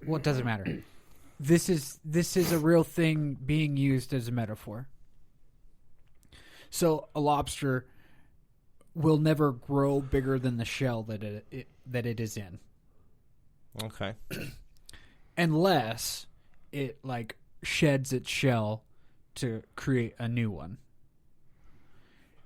well, it doesn't matter. This is a real thing being used as a metaphor. So a lobster will never grow bigger than the shell that it is in. Okay. Unless it like sheds its shell to create a new one.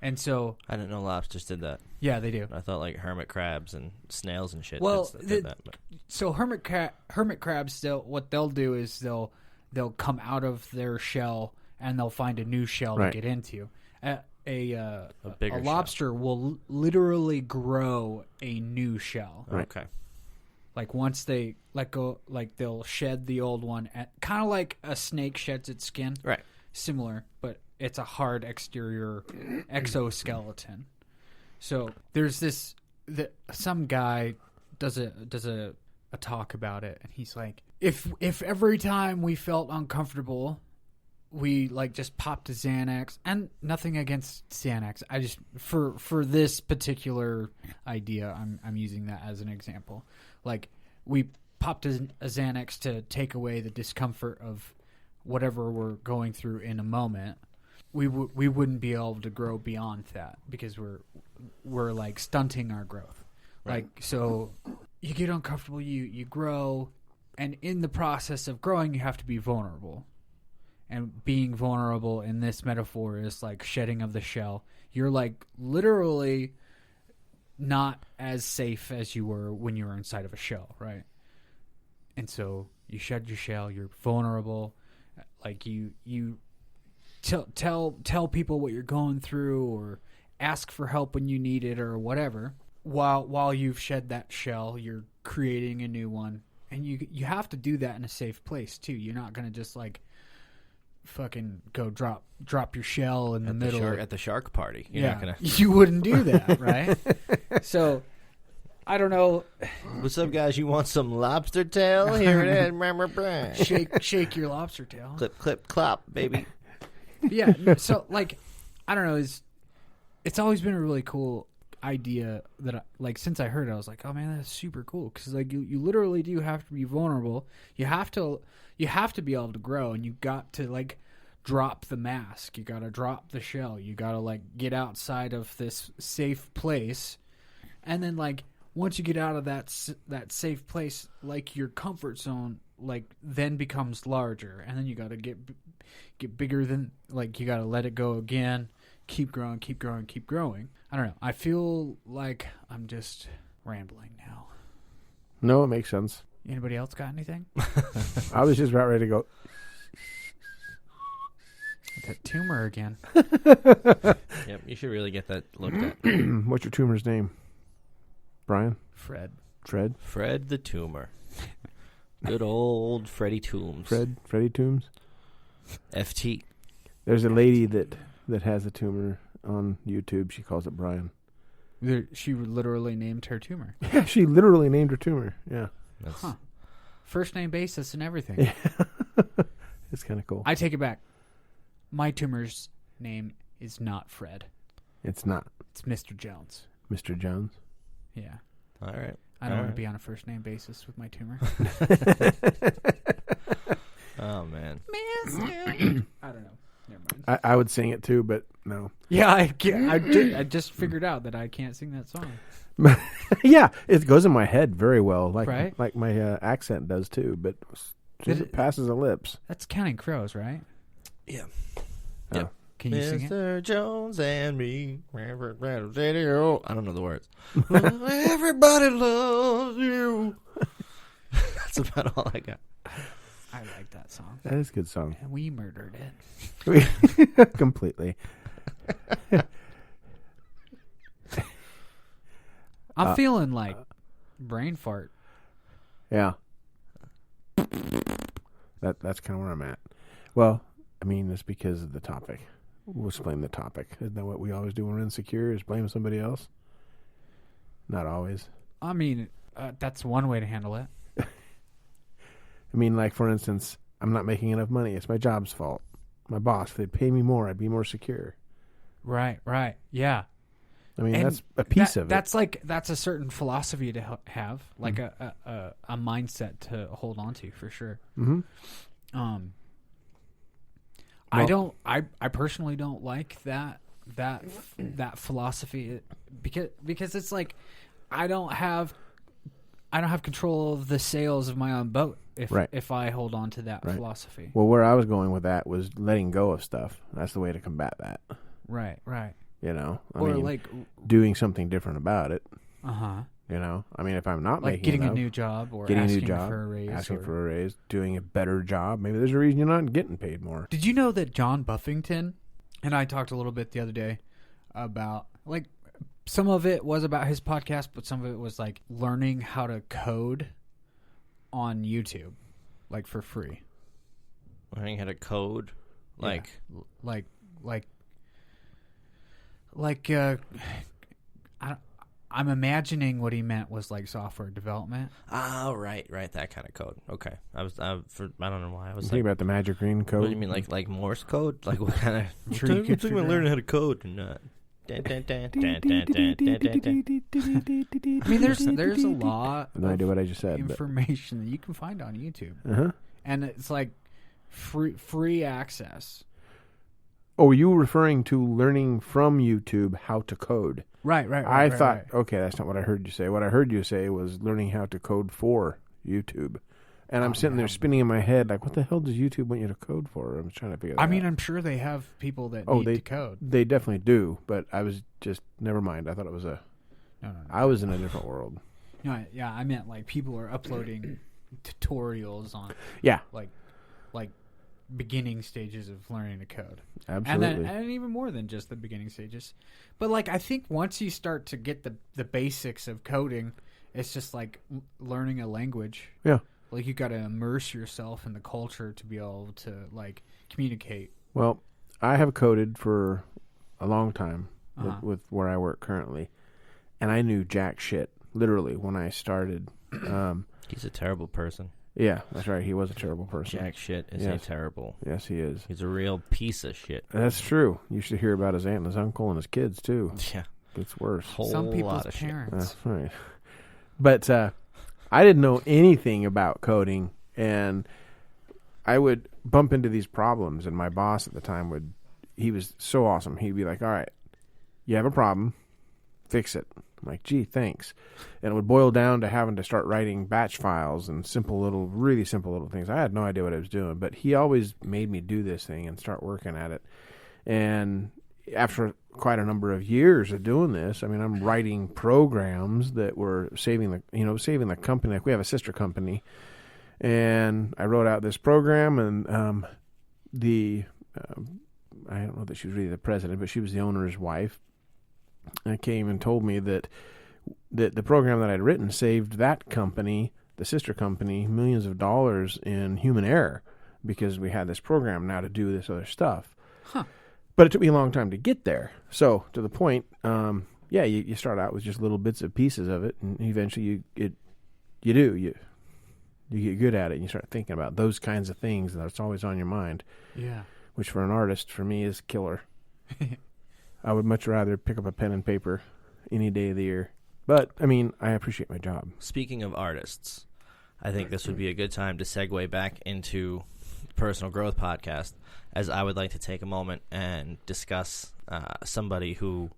And so I didn't know lobsters did that. yeah, they do. I thought like hermit crabs and snails and shit Well, did that. But So hermit crabs, what they'll do is they'll come out of their shell and they'll find a new shell Right. to get into. A bigger lobster will literally grow a new shell. Right. Okay. Like once they let go, like they'll shed the old one, kind of like a snake sheds its skin. Right. Similar, but it's a hard exterior exoskeleton. So there's some guy does a talk about it, and he's like, if every time we felt uncomfortable, we like just popped a Xanax, and nothing against Xanax. I just for this particular idea, I'm using that as an example. Like we popped a Xanax to take away the discomfort of whatever we're going through in a moment. We wouldn't be able to grow beyond that because we're like stunting our growth. Right. Like so, you get uncomfortable, you grow, and in the process of growing, you have to be vulnerable. And being vulnerable in this metaphor is like shedding of the shell. You're like literally not as safe as you were when you were inside of a shell, right? And so you shed your shell. You're vulnerable. Like you tell people what you're going through, or ask for help when you need it, or whatever. While you've shed that shell, you're creating a new one, and you have to do that in a safe place too. You're not gonna just like fucking go drop your shell in the middle at the shark party. You're not gonna. You wouldn't do that, right? So I don't know. What's up, guys? You want some lobster tail? Here it is. Shake your lobster tail. Clip, clip, clop, baby. Yeah. So like, I don't know. It's always been a really cool idea that since I heard it, I was like, oh man, that's super cool, because like you literally do have to be vulnerable. You have to be able to grow, and you got to like drop the mask. You got to drop the shell. You got to like get outside of this safe place, and then like once you get out of that safe place, like your comfort zone like then becomes larger, and then you got to get bigger than, like, you got to let it go again. Keep growing, keep growing, keep growing. I don't know. I feel like I'm just rambling now. No, it makes sense. Anybody else got anything? I was just about ready to go. That tumor again. Yep, you should really get that looked at. What's your tumor's name? Brian? Fred. Fred? Fred the tumor. Good old Freddie Toombs. Freddie Toombs? FT. There's a lady that has a tumor on YouTube. She calls it Brian. She literally named her tumor. Yeah, she literally named her tumor. Yeah. Huh. First name basis and everything. Yeah. It's kind of cool. I take it back. My tumor's name is not Fred. It's not. It's Mr. Jones. Mr. Jones? Yeah. All right. I don't want to be on a first name basis with my tumor. Oh, man. I don't know. Never mind. I would sing it too, but no. Yeah, I just figured out that I can't sing that song. Yeah, it goes in my head very well, Right? like my accent does too. But as soon as it passes the lips, That's Counting Crows, right? Yeah. Oh. Yep. Can you sing it? Mr. Jones and me. I don't know the words. Everybody loves you. That's about all I got. I like that song. that is a good song. And we murdered it. Completely. I'm feeling like brain fart. Yeah. That's kind of where I'm at. Well, I mean, it's because of the topic. We'll blame the topic. Isn't that what we always do when we're insecure, is blame somebody else? Not always. I mean, that's one way to handle it. I mean, like, for instance, I'm not making enough money. It's my job's fault. My boss, if they'd pay me more, I'd be more secure. Right. Yeah. I mean, And that's a piece of it. That's a certain philosophy to have, like a mindset to hold on to for sure. Mm-hmm. I personally don't like that philosophy because it's like I don't have control of the sails of my own boat if I hold on to that philosophy. Well, where I was going with that was letting go of stuff. That's the way to combat that. Right. You know, I Or mean, like doing something different about it. uh-huh. You know, I mean, if I'm not Like making getting enough, a new job or getting a asking new job, for a raise. asking for a raise, doing a better job. Maybe there's a reason you're not getting paid more. Did you know that John Buffington and I talked a little bit the other day about, like, some of it was about his podcast, but some of it was like learning how to code on YouTube, like for free. Learning how to code, like I'm imagining what he meant was like software development. oh, right, that kind of code. Okay, I don't know why I was Think like, about the magic green code. what do you mean, like Morse code? Like what kind of? I'm sure you could think about figure learning out. how to code and not. I mean, there's a lot No idea what I just of said. But, information that you can find on YouTube, uh-huh. and it's like free access. Oh, were you referring to learning from YouTube how to code? Right. I thought, okay, that's not what I heard you say. What I heard you say was learning how to code for YouTube. And I'm sitting there spinning in my head, like, what the hell does YouTube want you to code for? I'm trying to figure that out. I mean, I'm sure they have people that need to code. They definitely do, but I was just, never mind. I thought it was No. I was in a different world. Yeah, I meant like people are uploading tutorials on Yeah. like beginning stages of learning to code. Absolutely. And even more than just the beginning stages. But like I think once you start to get the basics of coding, it's just like learning a language. Yeah. Like you got to immerse yourself in the culture to be able to like communicate. Well, I have coded for a long time Uh-huh. with where I work currently, and I knew jack shit, literally, when I started. He's a terrible person. Yeah, that's right. He was a terrible person. Jack shit is Yes. a terrible. Yes, he is. He's a real piece of shit. That's true. You should hear about his aunt and his uncle and his kids, too. Yeah, It's worse. whole Some people's lot of shit. parents. That's right. But I didn't know anything about coding, and I would bump into these problems, and my boss at the time he was so awesome. He'd be like, all right, you have a problem, fix it. I'm like, gee, thanks. And it would boil down to having to start writing batch files and really simple little things. I had no idea what I was doing, but he always made me do this thing and start working at it. And after quite a number of years of doing this, I mean, I'm writing programs that were saving the company. Like we have a sister company, and I wrote out this program, and I don't know that she was really the president, but she was the owner's wife. And came and told me that the program that I'd written saved that company, the sister company, millions of dollars in human error because we had this program now to do this other stuff. Huh. But it took me a long time to get there. So to the point, you start out with just little bits of pieces of it, and eventually you get good at it, and you start thinking about those kinds of things, and that's always on your mind. Yeah. Which for an artist, for me, is killer. I would much rather pick up a pen and paper any day of the year. But, I mean, I appreciate my job. Speaking of artists, I think this would be a good time to segue back into the Personal Growth Podcast, as I would like to take a moment and discuss somebody who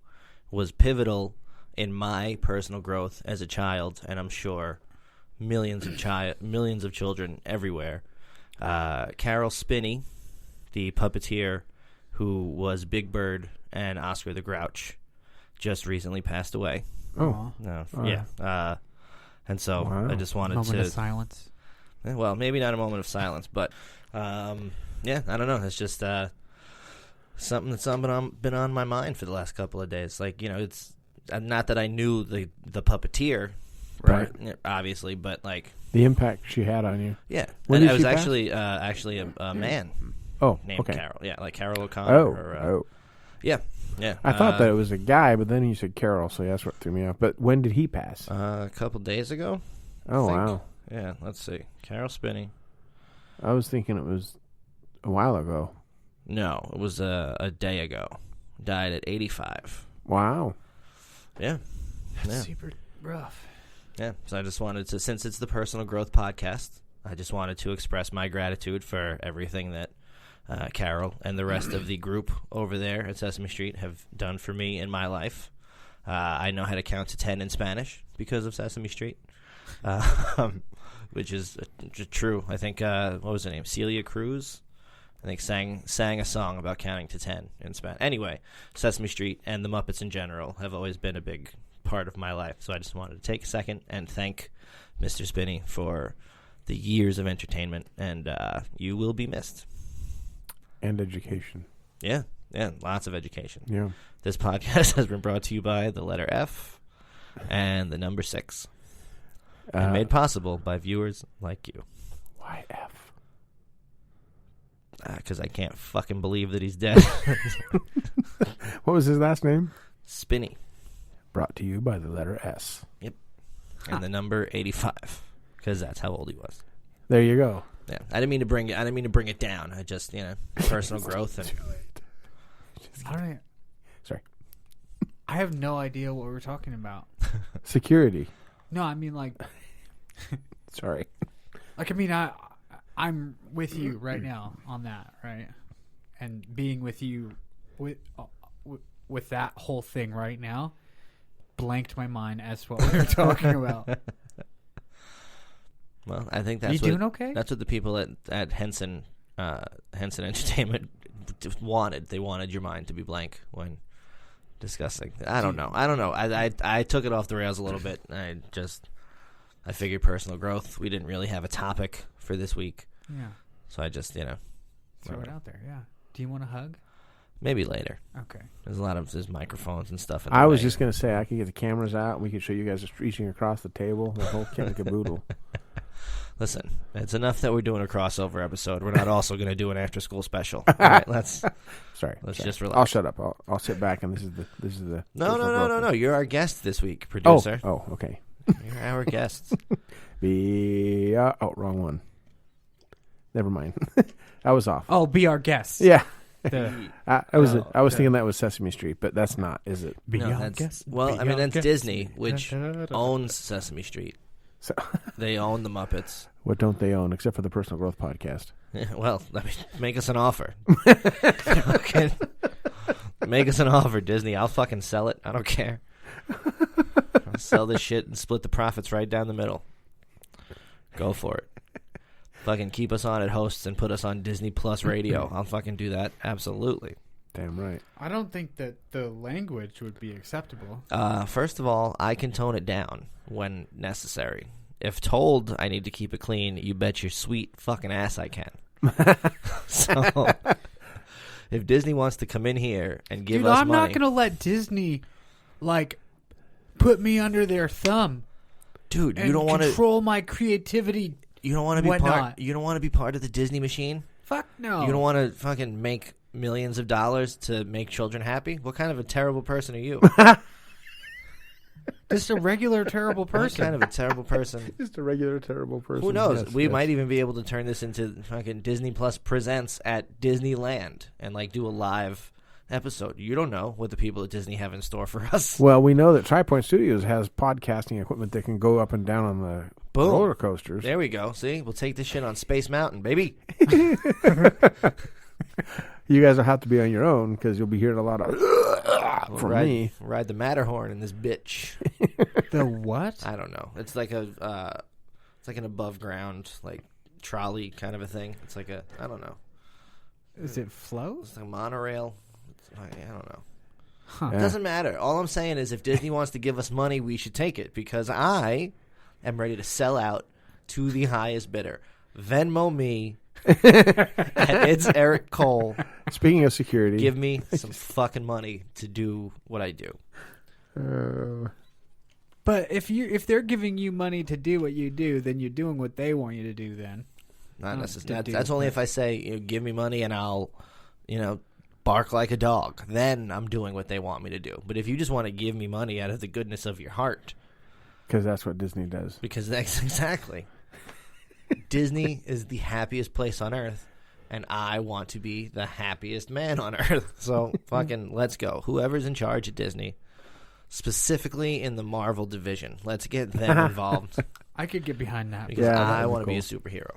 was pivotal in my personal growth as a child, and I'm sure millions of children everywhere. Carol Spinney, the puppeteer who was Big Bird and Oscar the Grouch, just recently passed away. Oh. No, yeah. And so Wow. I just wanted Moment to... of silence. Well, maybe not a moment of silence, but I don't know. It's just something that's been on my mind for the last couple of days. Like, it's not that I knew the puppeteer, Right. Obviously, but like The impact she had on you. yeah. When And did I was she pass? actually a man Oh, named okay. Carol. Yeah, like Carol O'Connor. Oh. Yeah. I thought that it was a guy, but then you said Carol, so that's what threw me off. But when did he pass? a couple days ago. Oh, think. wow. Yeah, let's see. Carol Spinney. I was thinking it was a while ago. No, it was a day ago. Died at 85. Wow. Yeah. That's super rough. Yeah, so I just wanted to, since it's the Personal Growth Podcast, I just wanted to express my gratitude for everything that Carol and the rest of the group over there at Sesame Street have done for me in my life. I know how to count to 10 in Spanish because of Sesame Street, which is true. I think, what was her name? Celia Cruz, I think, sang a song about counting to 10 in Spanish. Anyway, Sesame Street and the Muppets in general have always been a big part of my life, so I just wanted to take a second and thank Mr. Spinney for the years of entertainment, and you will be missed. And education. Yeah, lots of education. Yeah. This podcast has been brought to you by the letter F and the number 6, and made possible by viewers like you. Why F? Because I can't fucking believe that he's dead. What was his last name? Spinney. Brought to you by the letter S. Yep. And the number 85, because that's how old he was. There you go. Yeah, I didn't mean to bring it down. I just, personal growth and I don't even, Sorry. I have no idea what we're talking about. Security. No, I mean like Sorry. I'm with you right now on that, right? And being with you with that whole thing right now blanked my mind as to what we were talking about. Well, I think that's doing okay? That's what the people at Henson Entertainment wanted. They wanted your mind to be blank when discussing. I don't know. I took it off the rails a little bit. I figured personal growth. We didn't really have a topic for this week. Yeah. So I just, throw it out there. Yeah. Do you want a hug? Maybe later. Okay. There's microphones and stuff. I was just going to say, I could get the cameras out and we could show you guys just reaching across the table, the whole kit and caboodle. Listen, it's enough that we're doing a crossover episode. We're not also going to do an after-school special. All right, let's just relax. I'll shut up. I'll sit back, and this is the. No. You're our guest this week, producer. Oh, okay. You're our guest. Wrong one. Never mind. I was off. Oh, be our guest. Yeah. The, I was thinking that was Sesame Street, but that's not, is it? That's Disney, which owns Sesame Street. So, they own the Muppets. What don't they own, except for the Personal Growth Podcast? Well, make us an offer. Make us an offer, Disney. I'll fucking sell it. I don't care. I'll sell this shit and split the profits right down the middle. Go for it. Fucking keep us on at hosts and put us on Disney Plus Radio. I'll fucking do that. Absolutely. Damn right. I don't think that the language would be acceptable. First of all, I can tone it down when necessary. If told I need to keep it clean, you bet your sweet fucking ass I can. So, if Disney wants to come in here and give us I'm money... not going to let Disney, put me under their thumb. Dude, you don't want to... control my creativity. You don't want to be part... You don't want to be part of the Disney machine? Fuck no. You don't want to fucking make millions of dollars to make children happy? What kind of a terrible person are you? Just a regular terrible person. What kind of a terrible person? Just a regular terrible person. Who knows? Yes, we yes. might even be able to turn this into fucking Disney Plus Presents at Disneyland and do a live episode. You don't know what the people at Disney have in store for us. Well, we know that TriPoint Studios has podcasting equipment that can go up and down on the roller coasters. There we go. See? We'll take this shit on Space Mountain, baby. You guys will have to be on your own because you'll be hearing a lot of from me. Ride the Matterhorn in this bitch. The what? I don't know. It's like an above ground trolley kind of a thing. It's I don't know. Is it float? It's like a monorail. I don't know. Huh. It doesn't matter. All I'm saying is if Disney wants to give us money, we should take it because I am ready to sell out to the highest bidder. Venmo me. It's Eric Cole. Speaking of security, Give me some fucking money to do what I do. But if they're giving you money to do what you do, then you're doing what they want you to do. Then Not necessarily. That's only if I say, give me money and I'll, bark like a dog. Then I'm doing what they want me to do. But if you just want to give me money out of the goodness of your heart, because that's what Disney does. because that's exactly. Disney is the happiest place on earth, and I want to be the happiest man on earth. So fucking let's go. Whoever's in charge at Disney, specifically in the Marvel division. Let's get them involved I could get behind that. because Yeah, that I would be want to be a cool. superhero.